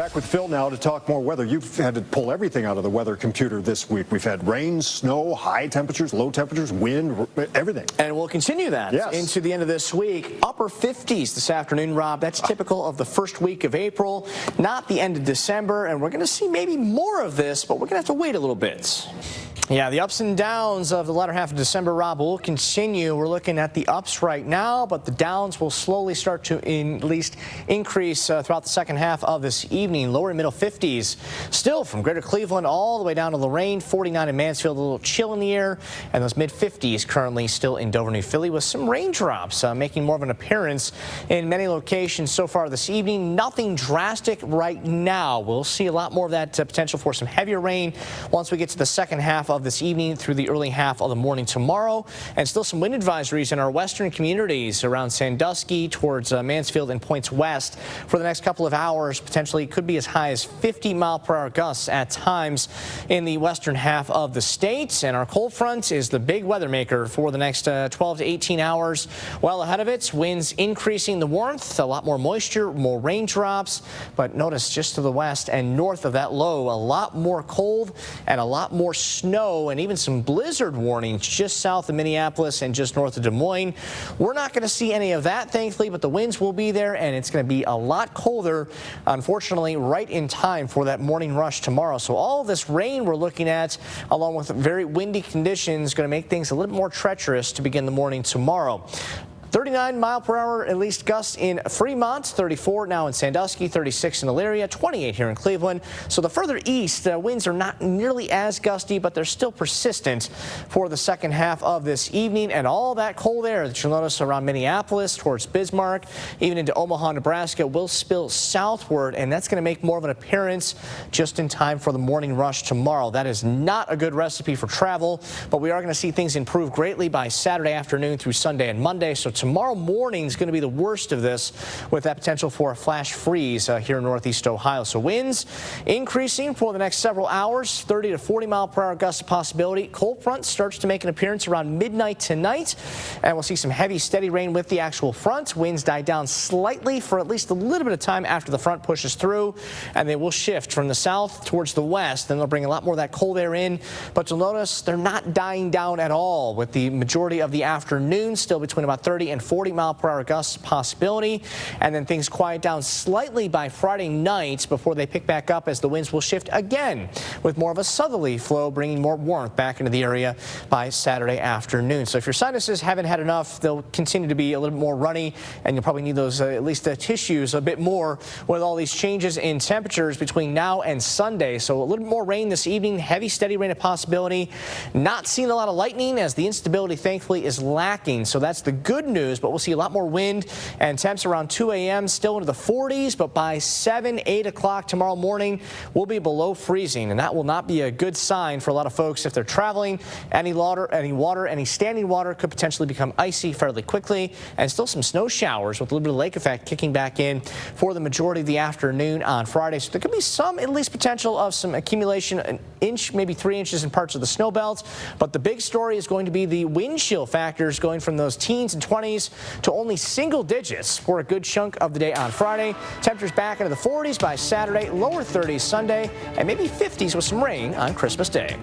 Back with Phil now to talk more weather. You've had to pull everything out of the weather computer this week. We've had rain, snow, high temperatures, low temperatures, wind, everything. And we'll continue that into the end of this week. Upper 50s this afternoon, Rob. That's typical of the first week of April, not the end of December. And we're going to see maybe more of this, but we're going to have to wait a little bit. Yeah, the ups and downs of the latter half of December, Rob, will continue. We're looking at the ups right now, but the downs will slowly start to at least increase throughout the second half of this evening. Lower and middle 50s still from greater Cleveland all the way down to Lorain, 49 in Mansfield, a little chill in the air, and those mid 50s currently still in Dover, New Philly, with some raindrops making more of an appearance in many locations so far this evening. Nothing drastic right now. We'll see a lot more of that potential for some heavier rain once we get to the second half of this evening through the early half of the morning tomorrow. And still some wind advisories in our western communities around Sandusky towards Mansfield and points west for the next couple of hours. Potentially could be as high as 50-mile-per-hour gusts at times in the western half of the state. And our cold front is the big weather maker for the next 12 to 18 hours. Well ahead of it, winds increasing the warmth, a lot more moisture, more raindrops. But notice just to the west and north of that low, a lot more cold and a lot more snow, and even some blizzard warnings just south of Minneapolis and just north of Des Moines. We're not going to see any of that, thankfully, but the winds will be there, and it's going to be a lot colder, unfortunately, right in time for that morning rush tomorrow. So all of this rain we're looking at, along with very windy conditions, going to make things a little more treacherous to begin the morning tomorrow. 39-mile-per-hour at least gusts in Fremont, 34 now in Sandusky, 36 in Elyria, 28 here in Cleveland. So the further east, winds are not nearly as gusty, but they're still persistent for the second half of this evening. And all that cold air that you'll notice around Minneapolis, towards Bismarck, even into Omaha, Nebraska, will spill southward, and that's going to make more of an appearance just in time for the morning rush tomorrow. That is not a good recipe for travel, but we are going to see things improve greatly by Saturday afternoon through Sunday and Monday. So tomorrow morning is going to be the worst of this, with that potential for a flash freeze here in northeast Ohio. So winds increasing for the next several hours, 30 to 40-mile-per-hour gusts a possibility. Cold front starts to make an appearance around midnight tonight, and we'll see some heavy, steady rain with the actual front. Winds die down slightly for at least a little bit of time after the front pushes through, and they will shift from the south towards the west. Then they'll bring a lot more of that cold air in, but you'll notice they're not dying down at all, with the majority of the afternoon still between about 30 and 40-mile-per-hour gusts possibility, and then things quiet down slightly by Friday night before they pick back up as the winds will shift again with more of a southerly flow, bringing more warmth back into the area by Saturday afternoon. So if your sinuses haven't had enough, they'll continue to be a little bit more runny, and you'll probably need those at least tissues a bit more with all these changes in temperatures between now and Sunday. So a little bit more rain this evening, heavy, steady rain a possibility. Not seeing a lot of lightning, as the instability thankfully is lacking. So that's the good news, but we'll see a lot more wind and temps around 2 a.m. still into the 40s, but by 7, 8 o'clock tomorrow morning, we'll be below freezing, and that will not be a good sign for a lot of folks if they're traveling. Any standing water could potentially become icy fairly quickly, and still some snow showers with a little bit of lake effect kicking back in for the majority of the afternoon on Friday. So there could be some at least potential of some accumulation, an inch, maybe 3 inches in parts of the snow belt, but the big story is going to be the wind chill factors going from those teens and 20s to only single digits for a good chunk of the day on Friday. Temperatures back into the 40s by Saturday, lower 30s Sunday, and maybe 50s with some rain on Christmas Day.